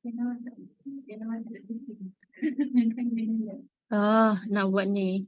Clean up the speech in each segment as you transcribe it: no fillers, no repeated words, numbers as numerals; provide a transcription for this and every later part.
Oh, nabuat ni.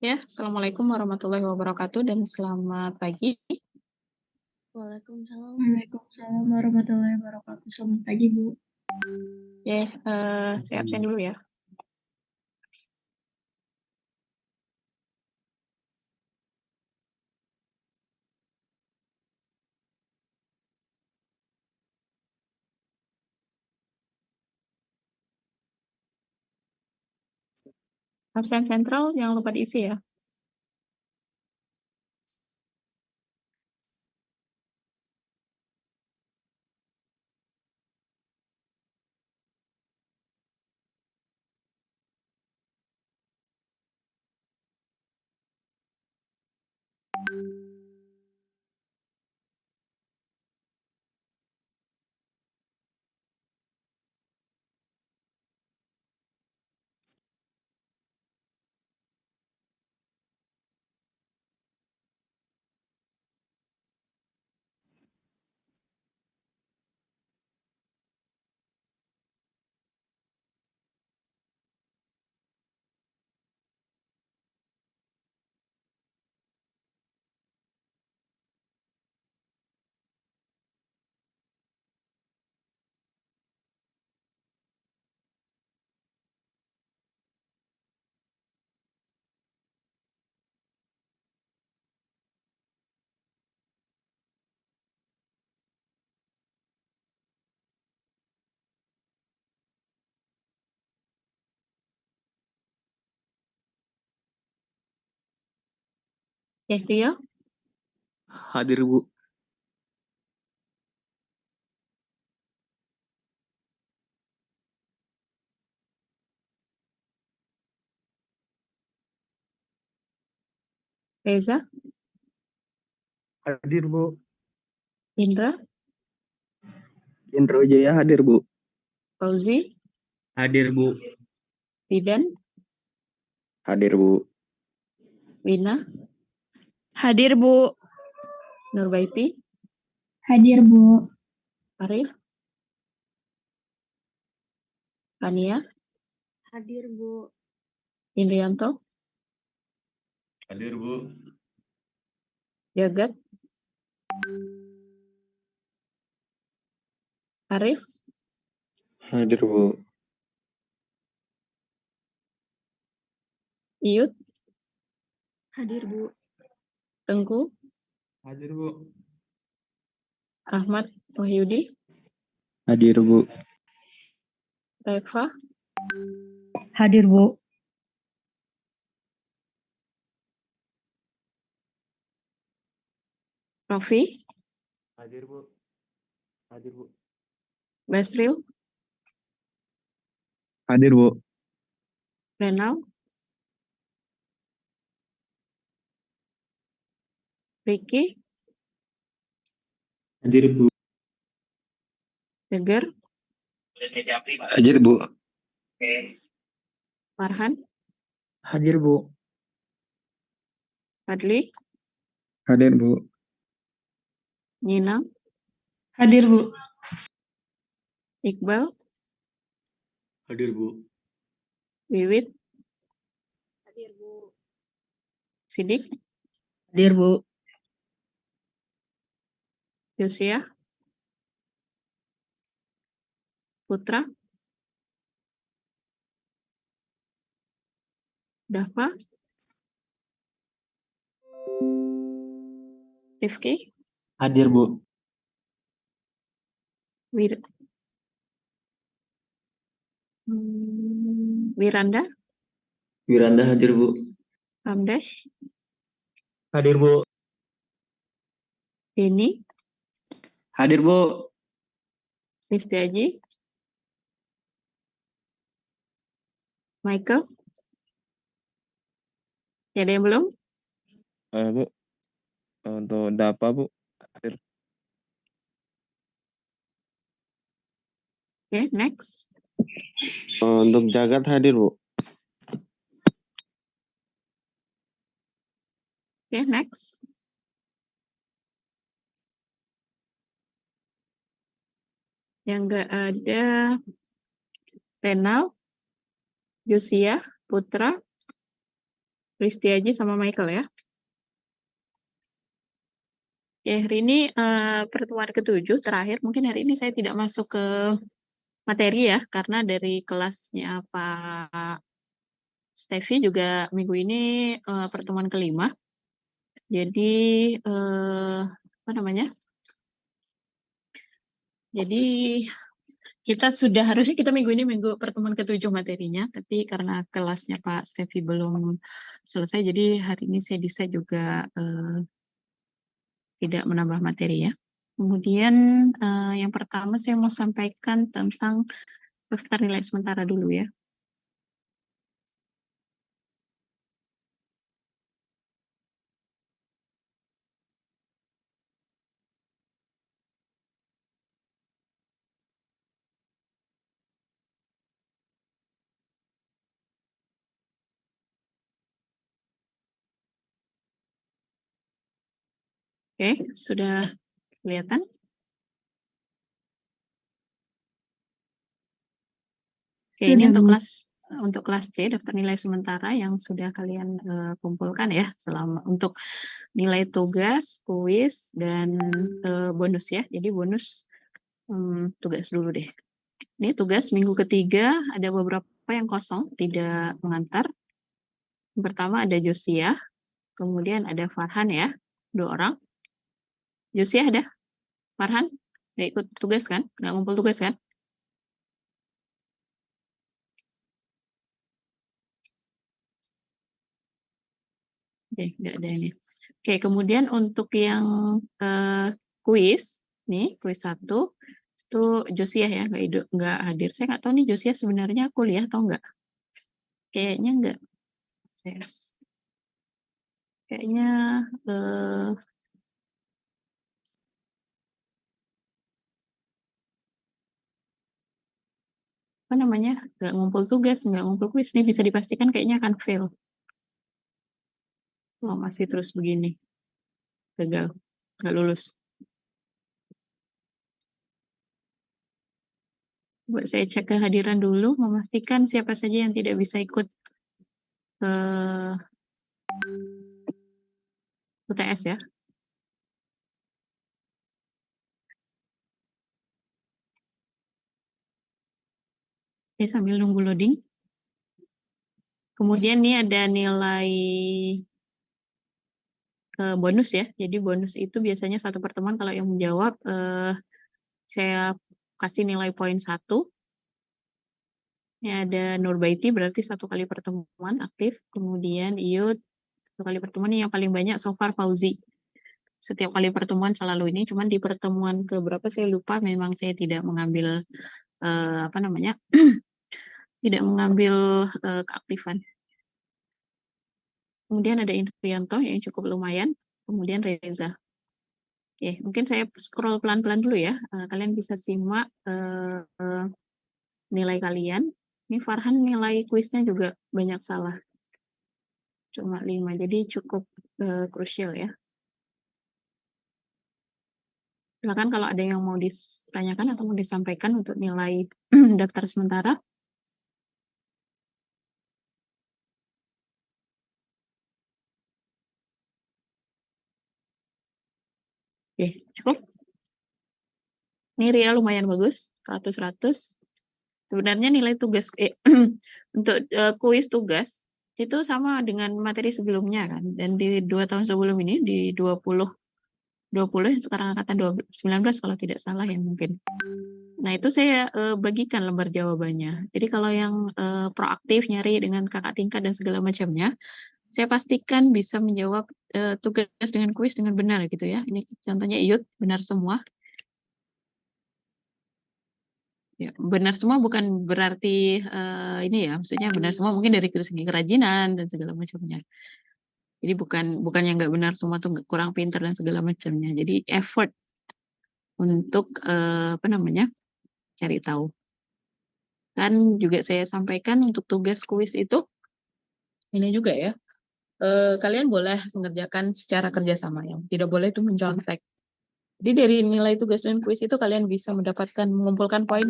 Ya, Assalamualaikum warahmatullahi wabarakatuh dan selamat pagi. Waalaikumsalam. Waalaikumsalam warahmatullahi wabarakatuh. Selamat pagi, Bu. Oke, saya absen dulu ya. Absen sentral jangan lupa diisi ya. Oke, Rio, Hadir, Bu. Reza, Hadir, Bu. Indra, Indra Wijaya hadir, Bu. Fauzi, Hadir, Bu. Didan, Hadir, Bu. Wina, Hadir, Bu. Nurbaiti, Hadir, Bu. Arif, Kania, Hadir, Bu. Indrianto, Hadir, Bu. Jagat, Arif, Hadir, Bu. Iyut, Hadir, Bu. Tengku, Hadir, Bu. Ahmad Wahyudi, Hadir, Bu. Reva, Hadir, Bu. Raffi, Hadir, Bu. Hadir, Bu. Basril, Hadir, Bu. Renal, Ricky, Hadir, Bu. Tegar, Hadir, Bu. Farhan, Hadir, Bu. Fadli, Hadir, Bu. Nina, Hadir, Bu. Iqbal, Hadir, Bu. Wiwit, Hadir, Bu. Sidik, Hadir, Bu. Yosia, Putra, Dava, Rifki, Hadir, Bu. Wir, Wiranda, Wiranda hadir, Bu. Ramdesh, Hadir, Bu. Deni, Hadir, Bu. Listiaji, Michael, ya ada yang belum? Bu. Untuk Dapa, Bu. Hadir. Oke, next. Untuk Jagat hadir, Bu. Oke, next. Yang enggak ada Renal, Yosia, Putra, Risti Aji sama Michael ya. Oke, hari ini pertemuan ke-7 terakhir. Mungkin hari ini saya tidak masuk ke materi ya, karena dari kelasnya Pak Stevi juga minggu ini pertemuan ke-5. Jadi apa namanya? Jadi harusnya kita minggu ini pertemuan ke-7 materinya, tapi karena kelasnya Pak Stevi belum selesai, jadi hari ini saya decide juga tidak menambah materi ya. Kemudian yang pertama saya mau sampaikan tentang daftar nilai sementara dulu ya. Oke, sudah kelihatan? Oke, ini untuk kelas C, daftar nilai sementara yang sudah kalian kumpulkan ya untuk nilai tugas, kuis, dan bonus ya. Jadi bonus tugas dulu deh. Ini tugas minggu ketiga, ada beberapa yang kosong, tidak mengantar. Yang pertama ada Josia, kemudian ada Farhan ya, 2 orang. Josia ada? Farhan? Nggak ikut tugas kan? Nggak ngumpul tugas kan? Oke, nggak ada ini. Oke, kemudian untuk yang kuis, nih kuis 1, itu Josia ya, nggak hadir. Saya nggak tahu nih Josia sebenarnya kuliah atau nggak. Kayaknya nggak. Kayaknya apa namanya, nggak ngumpul tugas, nggak ngumpul kuis, nih bisa dipastikan kayaknya akan fail. Oh, masih terus begini. Gagal, nggak lulus. Coba saya cek kehadiran dulu, memastikan siapa saja yang tidak bisa ikut UTS ya. Oke, sambil nunggu loading. Kemudian nih ada nilai bonus ya. Jadi bonus itu biasanya satu pertemuan kalau yang menjawab saya kasih nilai poin 1. Ini ada Nurbaiti berarti 1 kali pertemuan aktif. Kemudian Iyut 1 kali pertemuan, ini yang paling banyak so far Fauzi. Setiap kali pertemuan selalu ini, cuman di pertemuan keberapa saya lupa, memang saya tidak mengambil apa namanya? tidak mengambil keaktifan. Kemudian ada Indrianto yang cukup lumayan, kemudian Reza. Oke, mungkin saya scroll pelan-pelan dulu ya. Kalian bisa simak nilai kalian. Ini Farhan nilai kuisnya juga banyak salah. Cuma 5, jadi cukup krusial ya. Silakan kalau ada yang mau ditanyakan atau mau disampaikan untuk nilai daftar sementara. Oke, cukup. Ini Ria lumayan bagus, 100-100. Sebenarnya nilai tugas untuk kuis tugas itu sama dengan materi sebelumnya kan. Dan di 2 tahun sebelum ini, di 20 yang sekarang angkatan 19 kalau tidak salah ya mungkin. Nah, itu saya bagikan lembar jawabannya. Jadi kalau yang proaktif nyari dengan kakak tingkat dan segala macamnya, saya pastikan bisa menjawab tugas dengan kuis dengan benar gitu ya. Ini contohnya Iyut, benar semua. Ya, benar semua bukan berarti ini ya, maksudnya benar semua mungkin dari segi kerajinan dan segala macamnya. Jadi bukan yang nggak benar semua tuh kurang pintar dan segala macamnya. Jadi effort untuk apa namanya, cari tahu. Kan juga saya sampaikan untuk tugas kuis itu ini juga ya. Kalian boleh mengerjakan secara kerjasama, yang tidak boleh itu mencontek. Jadi dari nilai tugas dan kuis itu kalian bisa mengumpulkan poin.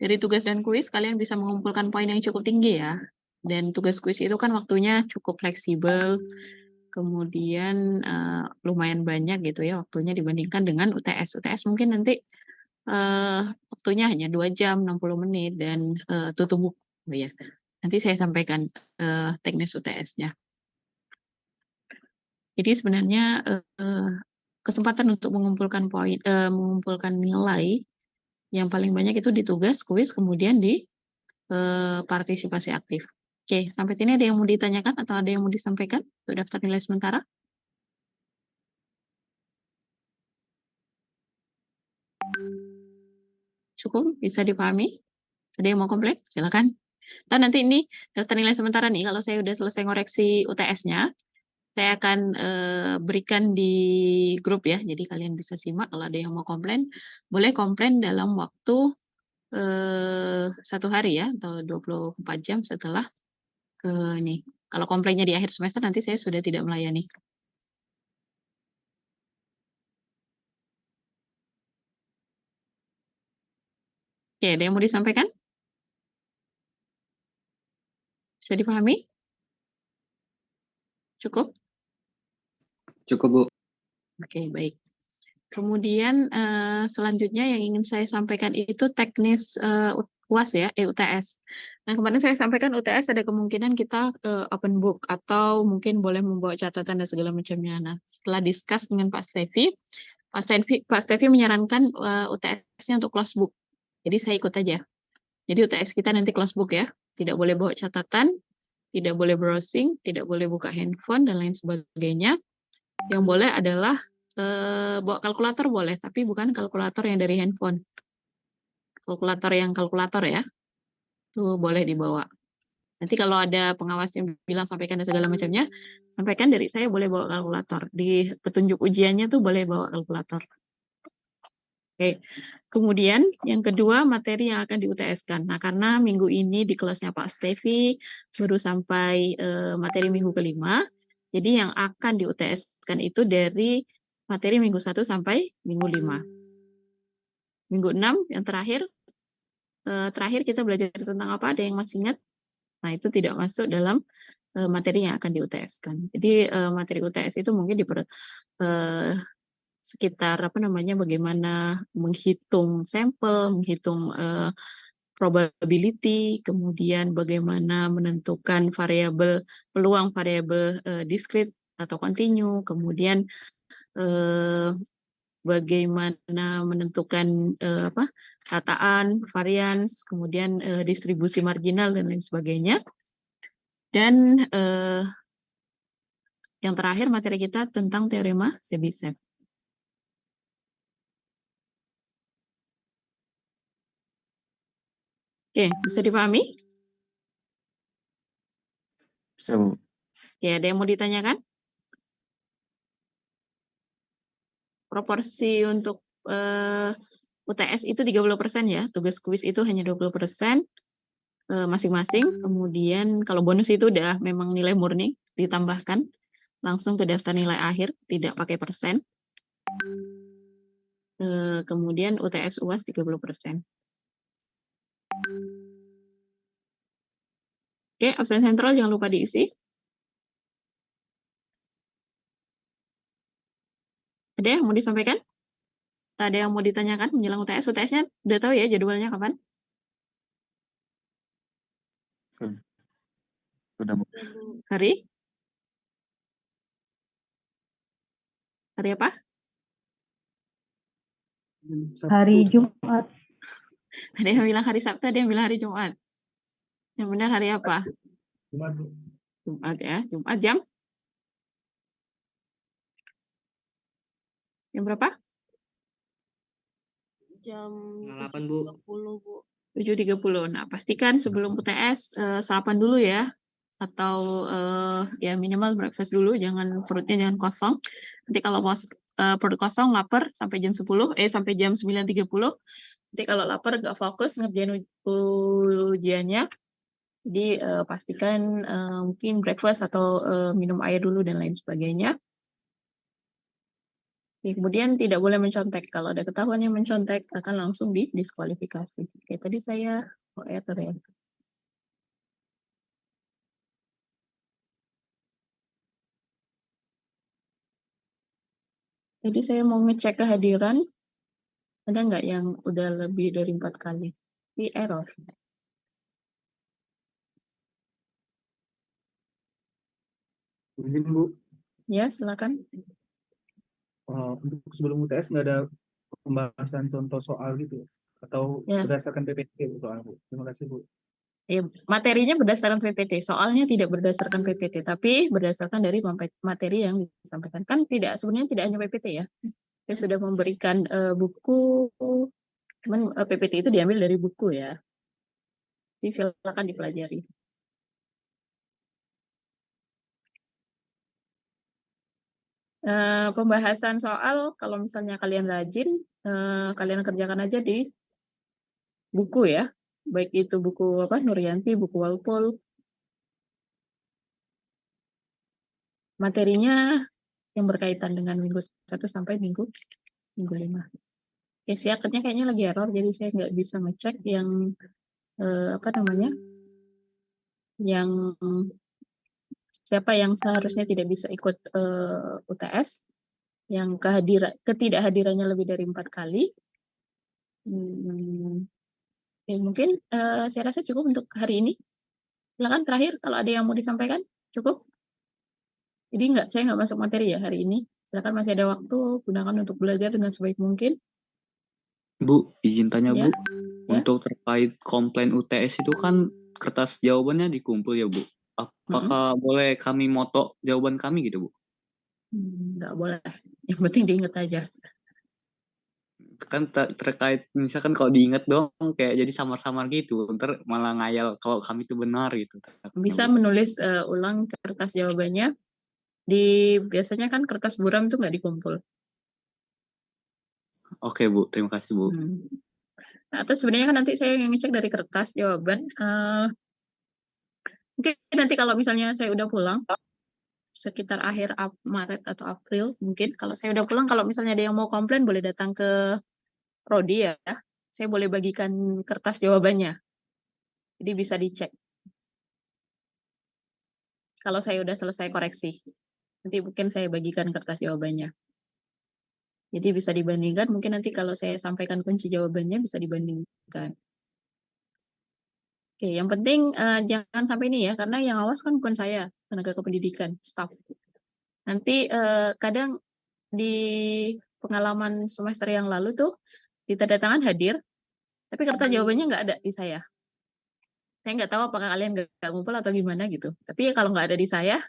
Dari tugas dan kuis kalian bisa mengumpulkan poin yang cukup tinggi ya. Dan tugas kuis itu kan waktunya cukup fleksibel, kemudian lumayan banyak gitu ya waktunya dibandingkan dengan UTS. UTS mungkin nanti waktunya hanya 2 jam 60 menit dan tutup buku. Oh ya. Nanti saya sampaikan teknis UTS-nya. Jadi sebenarnya kesempatan untuk mengumpulkan poin, mengumpulkan nilai yang paling banyak itu di tugas, kuis, kemudian di partisipasi aktif. Oke, sampai sini ada yang mau ditanyakan atau ada yang mau disampaikan untuk daftar nilai sementara? Cukup, bisa dipahami? Ada yang mau komplain? Silakan. Nanti ini daftar nilai sementara nih, kalau saya udah selesai ngoreksi UTS-nya, saya akan berikan di grup ya. Jadi kalian bisa simak kalau ada yang mau komplain, boleh komplain dalam waktu 1 hari ya, atau 24 jam setelah ini. Kalau komplainnya di akhir semester nanti saya sudah tidak melayani. Oke, ada yang mau disampaikan? Bisa dipahami? Cukup? Cukup, Bu. Oke, baik. Kemudian selanjutnya yang ingin saya sampaikan itu teknis UAS ya, UTS. Nah, kemarin saya sampaikan UTS ada kemungkinan kita open book atau mungkin boleh membawa catatan dan segala macamnya. Nah, setelah discuss dengan Pak Stevi menyarankan UTS-nya untuk close book. Jadi saya ikut aja. Jadi UTS kita nanti close book ya. Tidak boleh bawa catatan, tidak boleh browsing, tidak boleh buka handphone dan lain sebagainya. Yang boleh adalah bawa kalkulator boleh, tapi bukan kalkulator yang dari handphone. Kalkulator yang kalkulator ya, itu boleh dibawa. Nanti kalau ada pengawas yang bilang sampaikan dan segala macamnya, sampaikan dari saya boleh bawa kalkulator. Di petunjuk ujiannya tuh boleh bawa kalkulator. Oke. Kemudian yang kedua materi yang akan di-UTS-kan. Nah, karena minggu ini di kelasnya Pak Stevi baru sampai materi minggu kelima, jadi yang akan di-UTS-kan itu dari materi minggu 1 sampai minggu 5. Minggu 6 yang terakhir kita belajar tentang apa? Ada yang masih ingat? Nah, itu tidak masuk dalam materi yang akan di-UTS-kan. Jadi materi UTS itu mungkin sekitar bagaimana menghitung sampel, menghitung probability, kemudian bagaimana menentukan variabel peluang variabel discrete atau continue, kemudian bagaimana menentukan kataan, varians, kemudian distribusi marginal dan lain sebagainya. Dan yang terakhir materi kita tentang teorema Chebyshev. Oke, bisa dipahami? Bisa, Bu. Ya, ada yang mau ditanyakan? Proporsi untuk UTS itu 30% ya, tugas kuis itu hanya 20% masing-masing. Kemudian kalau bonus itu udah memang nilai murni, ditambahkan langsung ke daftar nilai akhir, tidak pakai persen. Kemudian UTS UAS 30%. Oke, absen sentral jangan lupa diisi. Ada yang mau disampaikan? Ada yang mau ditanyakan menjelang UTS? UTS-nya udah tahu ya jadwalnya kapan? Sudah, Bu. Hari? Hari apa? Hari Jumat. Ada yang bilang hari Sabtu, ada yang bilang hari Jumat. Yang benar hari apa? Jumat, Bu. Jumat ya. Jumat jam? Jam berapa? Jam 8, Bu. 7.30, Bu. 7.30. Nah, pastikan sebelum UTS sarapan dulu ya. Atau ya minimal breakfast dulu, jangan perutnya jangan kosong. Nanti kalau perut kosong, lapar sampai jam 10, sampai jam 9.30. Nanti kalau lapar nggak fokus ngerjain ujiannya. Jadi pastikan mungkin breakfast atau minum air dulu dan lain sebagainya. Oke, kemudian tidak boleh mencontek. Kalau ada ketahuan yang mencontek akan langsung didiskualifikasi. Oke, tadi saya error ya. Jadi saya mau ngecek kehadiran, ada nggak yang udah lebih dari 4 kali? Di error. Izin Bu, Ya, silakan. untuk sebelum UTS nggak ada pembahasan contoh soal gitu ya? Atau Ya. berdasarkan PPT Bu, soal Bu. Terima kasih Bu. Ya, materinya berdasarkan PPT, soalnya tidak berdasarkan PPT, tapi berdasarkan dari materi yang disampaikan. Kan sebenarnya tidak hanya PPT ya. Saya sudah memberikan buku, cuman PPT itu diambil dari buku ya. Jadi silakan dipelajari. Pembahasan soal, kalau misalnya kalian rajin, kalian kerjakan aja di buku ya. Baik itu buku Nuryanti, buku Walpole. Materinya yang berkaitan dengan minggu 1 sampai minggu 5. Oke, siaketnya kayaknya lagi error, jadi saya nggak bisa ngecek yang yang siapa yang seharusnya tidak bisa ikut UTS, yang ketidakhadirannya lebih dari 4 kali. Oke, mungkin saya rasa cukup untuk hari ini. Silakan terakhir kalau ada yang mau disampaikan, cukup. Jadi saya nggak masuk materi ya hari ini. Silakan masih ada waktu, gunakan untuk belajar dengan sebaik mungkin. Bu, izin tanya Ya, Bu. ya. Untuk terkait komplain UTS itu kan kertas jawabannya dikumpul ya Bu. Apakah boleh kami moto jawaban kami gitu Bu? Nggak boleh. Yang penting diingat aja. Kan terkait misalkan kalau diingat dong kayak jadi samar-samar gitu. Ntar malah ngayal kalau kami itu benar gitu. Bisa menulis ulang kertas jawabannya. Biasanya kan kertas buram itu nggak dikumpul. Oke Bu, terima kasih Bu. Atau sebenarnya kan nanti saya ngecek dari kertas jawaban. Mungkin nanti kalau misalnya saya udah pulang, sekitar akhir Maret atau April, mungkin kalau saya udah pulang, kalau misalnya ada yang mau komplain, boleh datang ke Prodi ya. Saya boleh bagikan kertas jawabannya. Jadi bisa dicek. Kalau saya udah selesai koreksi. Nanti mungkin saya bagikan kertas jawabannya. Jadi bisa dibandingkan, mungkin nanti kalau saya sampaikan kunci jawabannya bisa dibandingkan. Oke, yang penting jangan sampai ini ya, karena yang awas kan bukan saya, tenaga kependidikan, staff. Nanti kadang di pengalaman semester yang lalu tuh, di tanda tangan hadir, tapi kertas jawabannya nggak ada di saya. Saya nggak tahu apakah kalian nggak ngumpul atau gimana gitu. Tapi kalau nggak ada di saya,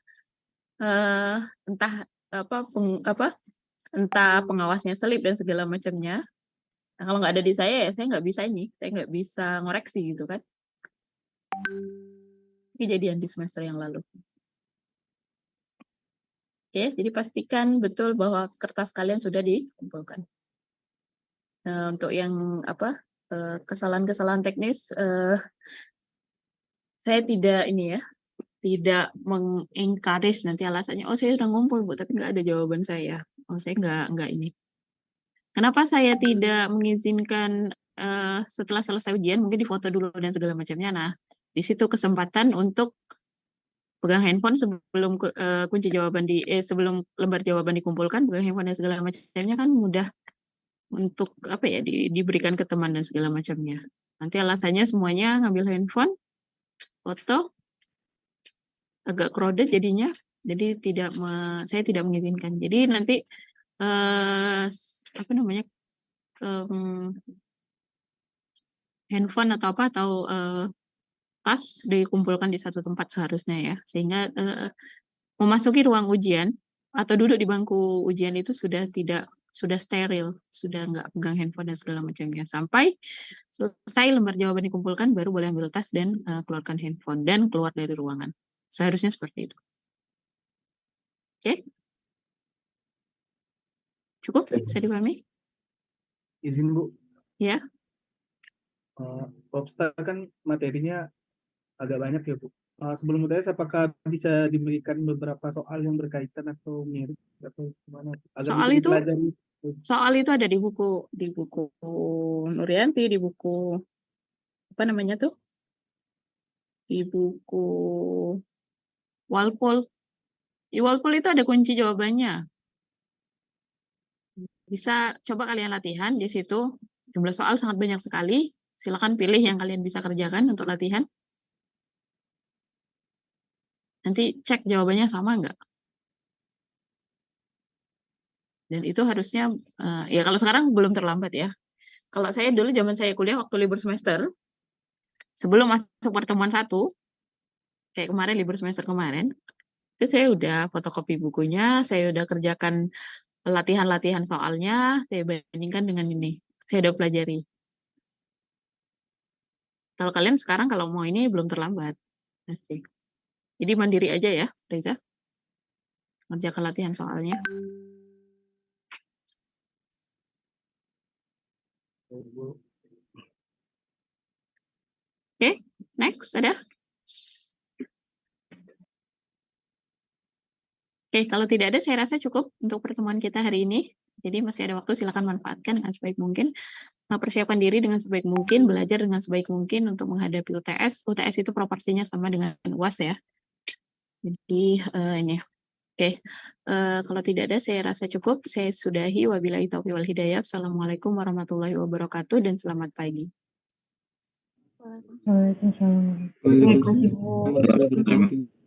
entah entah pengawasnya selip dan segala macamnya. Nah, kalau nggak ada di saya ya saya nggak bisa saya nggak bisa ngoreksi gitu kan. Kejadian di semester yang lalu. Oke, jadi pastikan betul bahwa kertas kalian sudah dikumpulkan. Nah, untuk yang kesalahan-kesalahan teknis, saya tidak tidak mengencourage nanti alasannya, oh saya udah ngumpul Bu, tapi nggak ada jawaban saya. Oh saya nggak ini. Kenapa saya tidak mengizinkan setelah selesai ujian mungkin difoto dulu dan segala macamnya. Nah, di situ kesempatan untuk pegang handphone sebelum kunci jawaban sebelum lembar jawaban dikumpulkan, pegang handphone dan segala macamnya kan mudah untuk diberikan ke teman dan segala macamnya. Nanti alasannya semuanya ngambil handphone, foto, agak crowded jadinya, jadi saya tidak mengizinkan. Jadi nanti handphone atau tas dikumpulkan di satu tempat seharusnya ya, sehingga memasuki ruang ujian atau duduk di bangku ujian itu sudah steril, sudah nggak pegang handphone dan segala macamnya. Sampai selesai lembar jawaban dikumpulkan, baru boleh ambil tas dan keluarkan handphone dan keluar dari ruangan. Seharusnya seperti itu. Oke? Cukup? Bisa dipahami? Izin Bu. Ya. Popstar kan materinya agak banyak ya Bu. sebelum UTS apakah bisa diberikan beberapa soal yang berkaitan atau mirip atau gimana agar bisa dipelajari? Soal itu ada di buku Nuryanti, di buku apa namanya tuh? Di buku Walpole. Di Walpole itu ada kunci jawabannya. Bisa coba kalian latihan di situ. Jumlah soal sangat banyak sekali. Silakan pilih yang kalian bisa kerjakan untuk latihan. Nanti cek jawabannya sama nggak. Dan itu harusnya, ya kalau sekarang belum terlambat ya. Kalau saya dulu zaman saya kuliah waktu libur semester, sebelum masuk pertemuan 1, kayak kemarin libur semester kemarin, itu saya udah fotokopi bukunya, saya udah kerjakan latihan-latihan soalnya, saya bandingkan dengan ini. Saya udah pelajari. Kalau kalian sekarang kalau mau ini belum terlambat. Asik. Jadi mandiri aja ya, Reza. Kerjakan latihan soalnya. Oke, next ada? Oke, kalau tidak ada saya rasa cukup untuk pertemuan kita hari ini. Jadi masih ada waktu, silakan manfaatkan dengan sebaik mungkin. Persiapkan diri dengan sebaik mungkin, belajar dengan sebaik mungkin untuk menghadapi UTS. UTS itu proporsinya sama dengan UAS ya. Jadi ini. Oke, kalau tidak ada saya rasa cukup. Saya sudahi. Wabillahi taufiq wal hidayah. Assalamualaikum warahmatullahi wabarakatuh dan selamat pagi. Waalaikumsalam. Terima kasih, Bu.